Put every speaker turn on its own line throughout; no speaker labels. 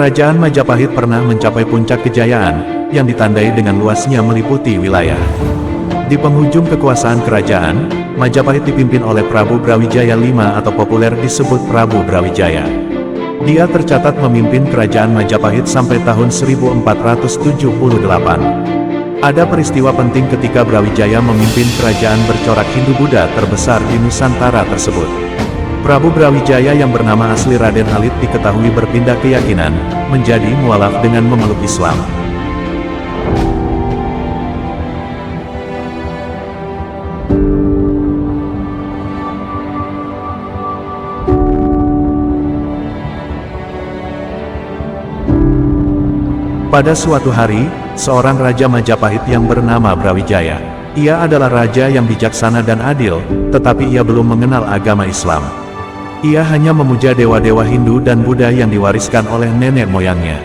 Kerajaan Majapahit pernah mencapai puncak kejayaan, yang ditandai dengan luasnya meliputi wilayah. Di penghujung kekuasaan kerajaan, Majapahit dipimpin oleh Prabu Brawijaya V atau populer disebut Prabu Brawijaya. Dia tercatat memimpin kerajaan Majapahit sampai tahun 1478. Ada peristiwa penting ketika Brawijaya memimpin kerajaan bercorak Hindu-Buddha terbesar di Nusantara tersebut. Prabu Brawijaya yang bernama asli Raden Alit diketahui berpindah keyakinan, menjadi mualaf dengan memeluk Islam. Pada suatu hari, seorang Raja Majapahit yang bernama Brawijaya. Ia adalah raja yang bijaksana dan adil, tetapi ia belum mengenal agama Islam. Ia hanya memuja dewa-dewa Hindu dan Buddha yang diwariskan oleh nenek moyangnya.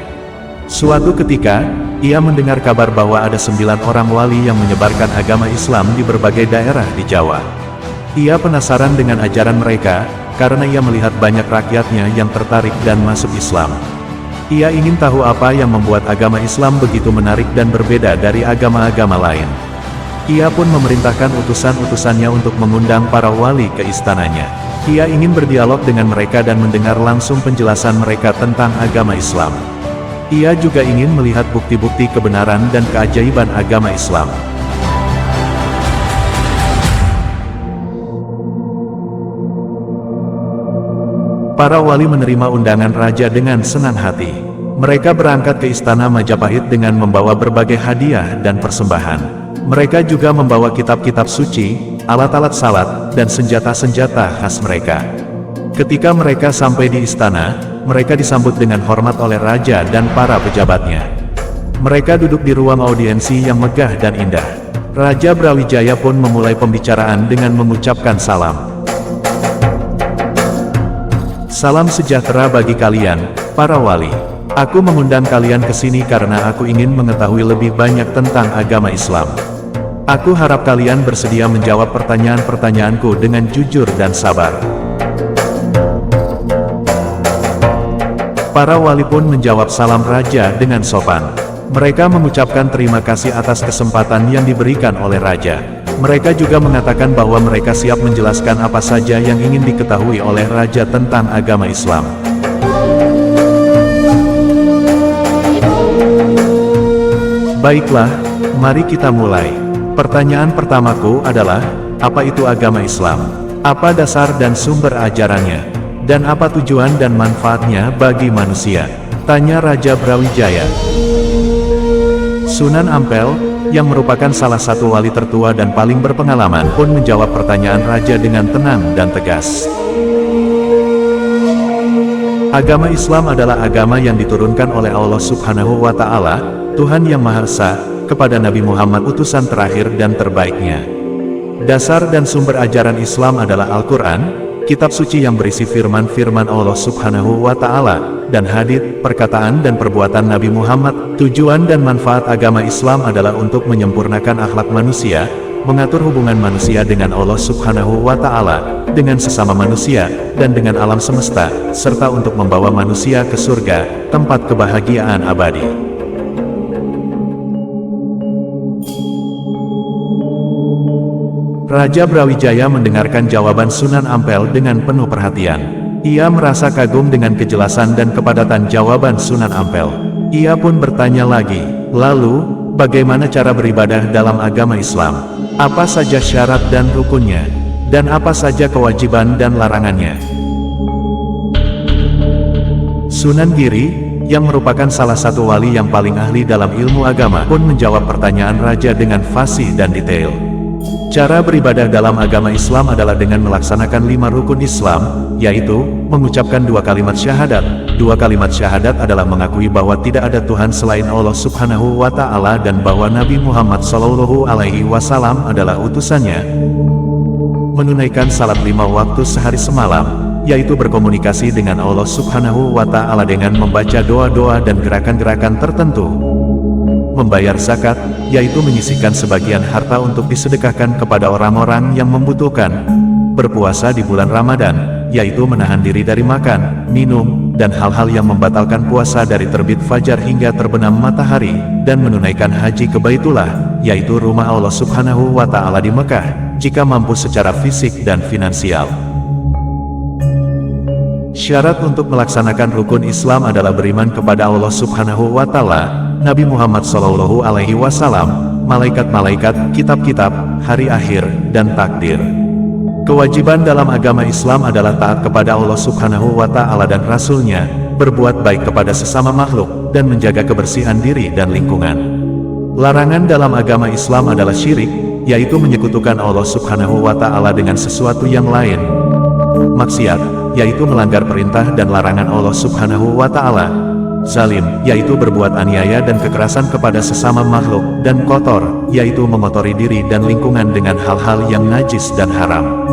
Suatu ketika, ia mendengar kabar bahwa ada 9 orang wali yang menyebarkan agama Islam di berbagai daerah di Jawa. Ia penasaran dengan ajaran mereka, karena ia melihat banyak rakyatnya yang tertarik dan masuk Islam. Ia ingin tahu apa yang membuat agama Islam begitu menarik dan berbeda dari agama-agama lain. Ia pun memerintahkan utusan-utusannya untuk mengundang para wali ke istananya. Ia ingin berdialog dengan mereka dan mendengar langsung penjelasan mereka tentang agama Islam. Ia juga ingin melihat bukti-bukti kebenaran dan keajaiban agama Islam. Para wali menerima undangan raja dengan senang hati. Mereka berangkat ke istana Majapahit dengan membawa berbagai hadiah dan persembahan. Mereka juga membawa kitab-kitab suci, alat-alat salat, dan senjata-senjata khas mereka. Ketika mereka sampai di istana, mereka disambut dengan hormat oleh raja dan para pejabatnya. Mereka duduk di ruang audiensi yang megah dan indah. Raja Brawijaya pun memulai pembicaraan dengan mengucapkan salam. Salam sejahtera bagi kalian, para wali. Aku mengundang kalian ke sini karena aku ingin mengetahui lebih banyak tentang agama Islam. Aku harap kalian bersedia menjawab pertanyaan-pertanyaanku dengan jujur dan sabar. Para wali pun menjawab salam raja dengan sopan. Mereka mengucapkan terima kasih atas kesempatan yang diberikan oleh raja. Mereka juga mengatakan bahwa mereka siap menjelaskan apa saja yang ingin diketahui oleh raja tentang agama Islam. Baiklah, mari kita mulai. Pertanyaan pertamaku adalah, apa itu agama Islam? Apa dasar dan sumber ajarannya? Dan apa tujuan dan manfaatnya bagi manusia? Tanya Raja Brawijaya. Sunan Ampel, yang merupakan salah satu wali tertua dan paling berpengalaman, pun menjawab pertanyaan raja dengan tenang dan tegas. Agama Islam adalah agama yang diturunkan oleh Allah Subhanahu wa Ta'ala, Tuhan Yang Maha Esa, kepada Nabi Muhammad utusan terakhir dan terbaiknya. Dasar dan sumber ajaran Islam adalah Al-Quran, kitab suci yang berisi firman-firman Allah Subhanahu wa Ta'ala, dan hadits, perkataan dan perbuatan Nabi Muhammad. Tujuan dan manfaat agama Islam adalah untuk menyempurnakan akhlak manusia, mengatur hubungan manusia dengan Allah Subhanahu wa Ta'ala, dengan sesama manusia, dan dengan alam semesta, serta untuk membawa manusia ke surga, tempat kebahagiaan abadi. Raja Brawijaya mendengarkan jawaban Sunan Ampel dengan penuh perhatian. Ia merasa kagum dengan kejelasan dan kepadatan jawaban Sunan Ampel. Ia pun bertanya lagi, lalu, bagaimana cara beribadah dalam agama Islam? Apa saja syarat dan rukunnya? Dan apa saja kewajiban dan larangannya? Sunan Giri, yang merupakan salah satu wali yang paling ahli dalam ilmu agama, pun menjawab pertanyaan raja dengan fasih dan detail. Cara beribadah dalam agama Islam adalah dengan melaksanakan 5 rukun Islam, yaitu, mengucapkan 2 kalimat syahadat. 2 kalimat syahadat adalah mengakui bahwa tidak ada Tuhan selain Allah Subhanahu wa Ta'ala dan bahwa Nabi Muhammad SAW adalah utusannya. Menunaikan salat 5 waktu sehari semalam, yaitu berkomunikasi dengan Allah Subhanahu wa Ta'ala dengan membaca doa-doa dan gerakan-gerakan tertentu. Membayar zakat, yaitu menyisihkan sebagian harta untuk disedekahkan kepada orang-orang yang membutuhkan. Berpuasa di bulan Ramadan, yaitu menahan diri dari makan, minum, dan hal-hal yang membatalkan puasa dari terbit fajar hingga terbenam matahari, dan menunaikan haji ke Baitullah, yaitu rumah Allah Subhanahu wa Ta'ala di Mekah, jika mampu secara fisik dan finansial. Syarat untuk melaksanakan rukun Islam adalah beriman kepada Allah Subhanahu wa Ta'ala, Nabi Muhammad SAW, malaikat-malaikat, kitab-kitab, hari akhir, dan takdir. Kewajiban dalam agama Islam adalah taat kepada Allah Subhanahu wa Ta'ala dan Rasul-Nya, berbuat baik kepada sesama makhluk, dan menjaga kebersihan diri dan lingkungan. Larangan dalam agama Islam adalah syirik, yaitu menyekutukan Allah Subhanahu wa Ta'ala dengan sesuatu yang lain. Maksiat, yaitu melanggar perintah dan larangan Allah Subhanahu wa Ta'ala. Zalim, yaitu berbuat aniaya dan kekerasan kepada sesama makhluk, dan kotor, yaitu mengotori diri dan lingkungan dengan hal-hal yang najis dan haram.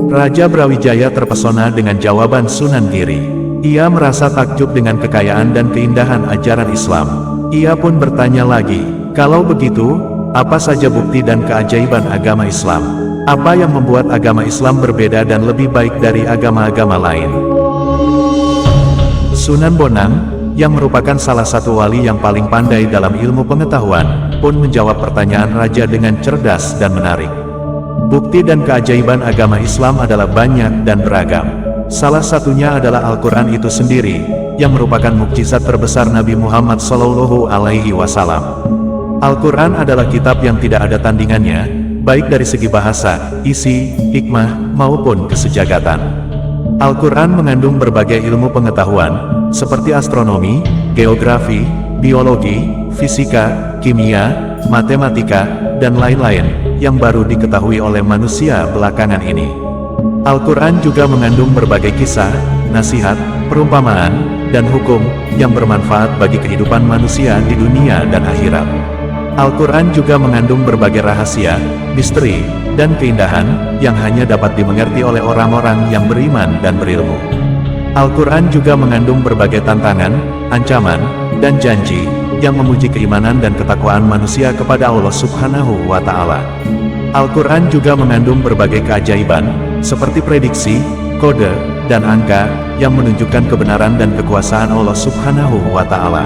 Raja Brawijaya terpesona dengan jawaban Sunan Giri. Ia merasa takjub dengan kekayaan dan keindahan ajaran Islam. Ia pun bertanya lagi, kalau begitu, apa saja bukti dan keajaiban agama Islam? Apa yang membuat agama Islam berbeda dan lebih baik dari agama-agama lain? Sunan Bonang, yang merupakan salah satu wali yang paling pandai dalam ilmu pengetahuan, pun menjawab pertanyaan raja dengan cerdas dan menarik. Bukti dan keajaiban agama Islam adalah banyak dan beragam. Salah satunya adalah Al-Quran itu sendiri, yang merupakan mukjizat terbesar Nabi Muhammad SAW. Al-Quran adalah kitab yang tidak ada tandingannya, baik dari segi bahasa, isi, hikmah, maupun kesejagatan. Al-Quran mengandung berbagai ilmu pengetahuan, seperti astronomi, geografi, biologi, fisika, kimia, matematika, dan lain-lain, yang baru diketahui oleh manusia belakangan ini. Al-Quran juga mengandung berbagai kisah, nasihat, perumpamaan, dan hukum, yang bermanfaat bagi kehidupan manusia di dunia dan akhirat. Al-Quran juga mengandung berbagai rahasia, misteri, dan keindahan, yang hanya dapat dimengerti oleh orang-orang yang beriman dan berilmu. Al-Quran juga mengandung berbagai tantangan, ancaman, dan janji, yang memuji keimanan dan ketakwaan manusia kepada Allah Subhanahu wa Ta'ala. Al-Quran juga mengandung berbagai keajaiban, seperti prediksi, kode, dan angka, yang menunjukkan kebenaran dan kekuasaan Allah Subhanahu wa Ta'ala.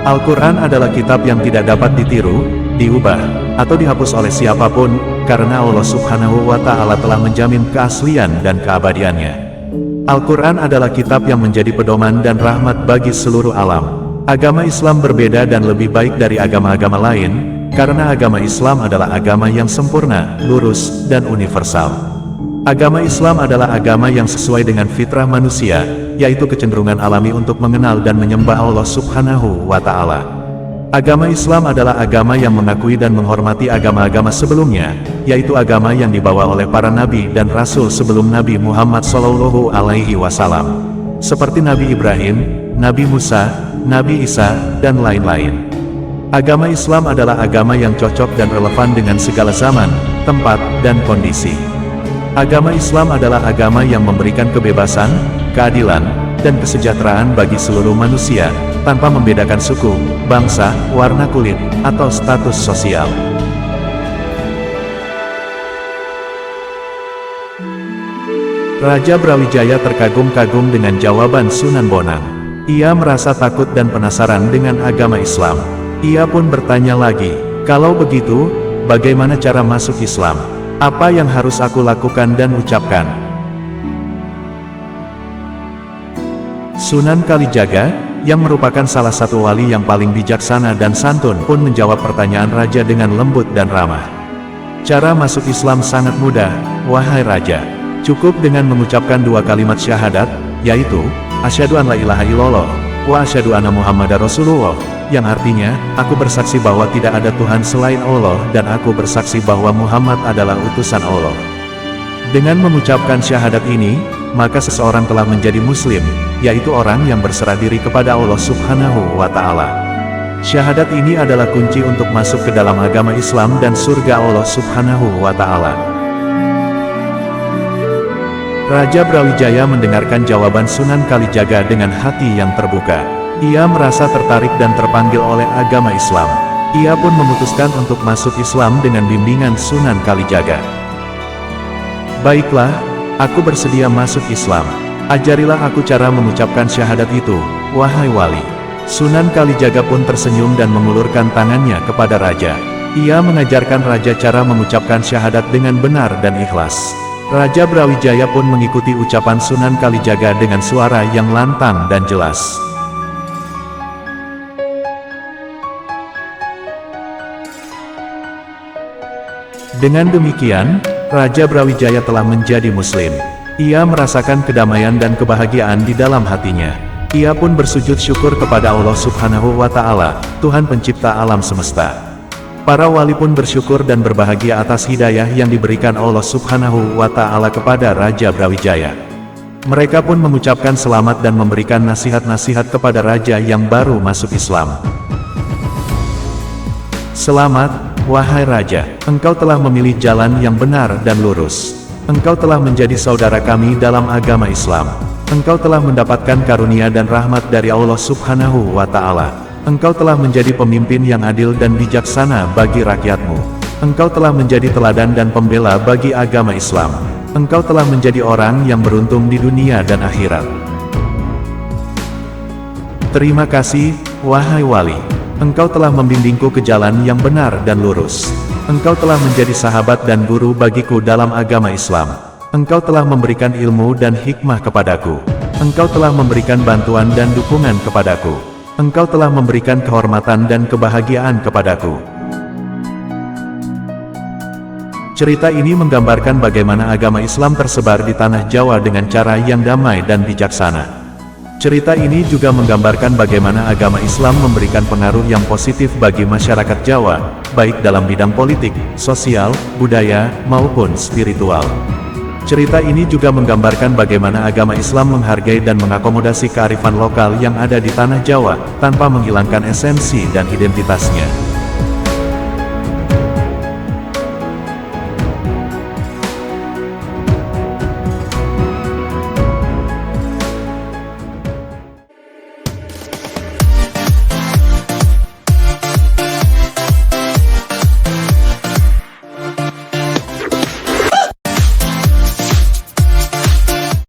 Al-Quran adalah kitab yang tidak dapat ditiru, diubah, atau dihapus oleh siapapun, karena Allah Subhanahu wa Ta'ala telah menjamin keaslian dan keabadiannya. Al-Quran adalah kitab yang menjadi pedoman dan rahmat bagi seluruh alam. Agama Islam berbeda dan lebih baik dari agama-agama lain, karena agama Islam adalah agama yang sempurna, lurus, dan universal. Agama Islam adalah agama yang sesuai dengan fitrah manusia, yaitu kecenderungan alami untuk mengenal dan menyembah Allah Subhanahu wa Ta'ala. Agama Islam adalah agama yang mengakui dan menghormati agama-agama sebelumnya, yaitu agama yang dibawa oleh para nabi dan rasul sebelum Nabi Muhammad SAW, seperti Nabi Ibrahim, Nabi Musa, Nabi Isa, dan lain-lain. Agama Islam adalah agama yang cocok dan relevan dengan segala zaman, tempat, dan kondisi. Agama Islam adalah agama yang memberikan kebebasan, keadilan, dan kesejahteraan bagi seluruh manusia, tanpa membedakan suku, bangsa, warna kulit, atau status sosial. Raja Brawijaya terkagum-kagum dengan jawaban Sunan Bonang. Ia merasa takut dan penasaran dengan agama Islam. Ia pun bertanya lagi, kalau begitu, bagaimana cara masuk Islam? Apa yang harus aku lakukan dan ucapkan? Sunan Kalijaga, yang merupakan salah satu wali yang paling bijaksana dan santun, pun menjawab pertanyaan raja dengan lembut dan ramah. Cara masuk Islam sangat mudah, wahai raja. Cukup dengan mengucapkan 2 kalimat syahadat, yaitu, Asyhadu an la ilaha illallah, wa asyhadu anna Muhammadar Rasulullah, yang artinya, aku bersaksi bahwa tidak ada Tuhan selain Allah dan aku bersaksi bahwa Muhammad adalah utusan Allah. Dengan mengucapkan syahadat ini, maka seseorang telah menjadi muslim, yaitu orang yang berserah diri kepada Allah Subhanahu wa Ta'ala. Syahadat ini adalah kunci untuk masuk ke dalam agama Islam dan surga Allah Subhanahu wa Ta'ala. Raja Brawijaya mendengarkan jawaban Sunan Kalijaga dengan hati yang terbuka. Ia merasa tertarik dan terpanggil oleh agama Islam. Ia pun memutuskan untuk masuk Islam dengan bimbingan Sunan Kalijaga. Baiklah, aku bersedia masuk Islam. Ajarilah aku cara mengucapkan syahadat itu, wahai wali. Sunan Kalijaga pun tersenyum dan mengulurkan tangannya kepada raja. Ia mengajarkan raja cara mengucapkan syahadat dengan benar dan ikhlas. Raja Brawijaya pun mengikuti ucapan Sunan Kalijaga dengan suara yang lantang dan jelas. Dengan demikian, Raja Brawijaya telah menjadi Muslim. Ia merasakan kedamaian dan kebahagiaan di dalam hatinya. Ia pun bersujud syukur kepada Allah Subhanahu wa Ta'ala, Tuhan Pencipta alam semesta. Para wali pun bersyukur dan berbahagia atas hidayah yang diberikan Allah Subhanahu wa Ta'ala kepada Raja Brawijaya. Mereka pun mengucapkan selamat dan memberikan nasihat-nasihat kepada raja yang baru masuk Islam. Selamat, wahai raja, engkau telah memilih jalan yang benar dan lurus. Engkau telah menjadi saudara kami dalam agama Islam. Engkau telah mendapatkan karunia dan rahmat dari Allah Subhanahu wa Ta'ala. Engkau telah menjadi pemimpin yang adil dan bijaksana bagi rakyatmu. Engkau telah menjadi teladan dan pembela bagi agama Islam. Engkau telah menjadi orang yang beruntung di dunia dan akhirat. Terima kasih, wahai wali. Engkau telah membimbingku ke jalan yang benar dan lurus. Engkau telah menjadi sahabat dan guru bagiku dalam agama Islam. Engkau telah memberikan ilmu dan hikmah kepadaku. Engkau telah memberikan bantuan dan dukungan kepadaku. Engkau telah memberikan kehormatan dan kebahagiaan kepadaku. Cerita ini menggambarkan bagaimana agama Islam tersebar di tanah Jawa dengan cara yang damai dan bijaksana. Cerita ini juga menggambarkan bagaimana agama Islam memberikan pengaruh yang positif bagi masyarakat Jawa, baik dalam bidang politik, sosial, budaya, maupun spiritual. Cerita ini juga menggambarkan bagaimana agama Islam menghargai dan mengakomodasi kearifan lokal yang ada di tanah Jawa, tanpa menghilangkan esensi dan identitasnya.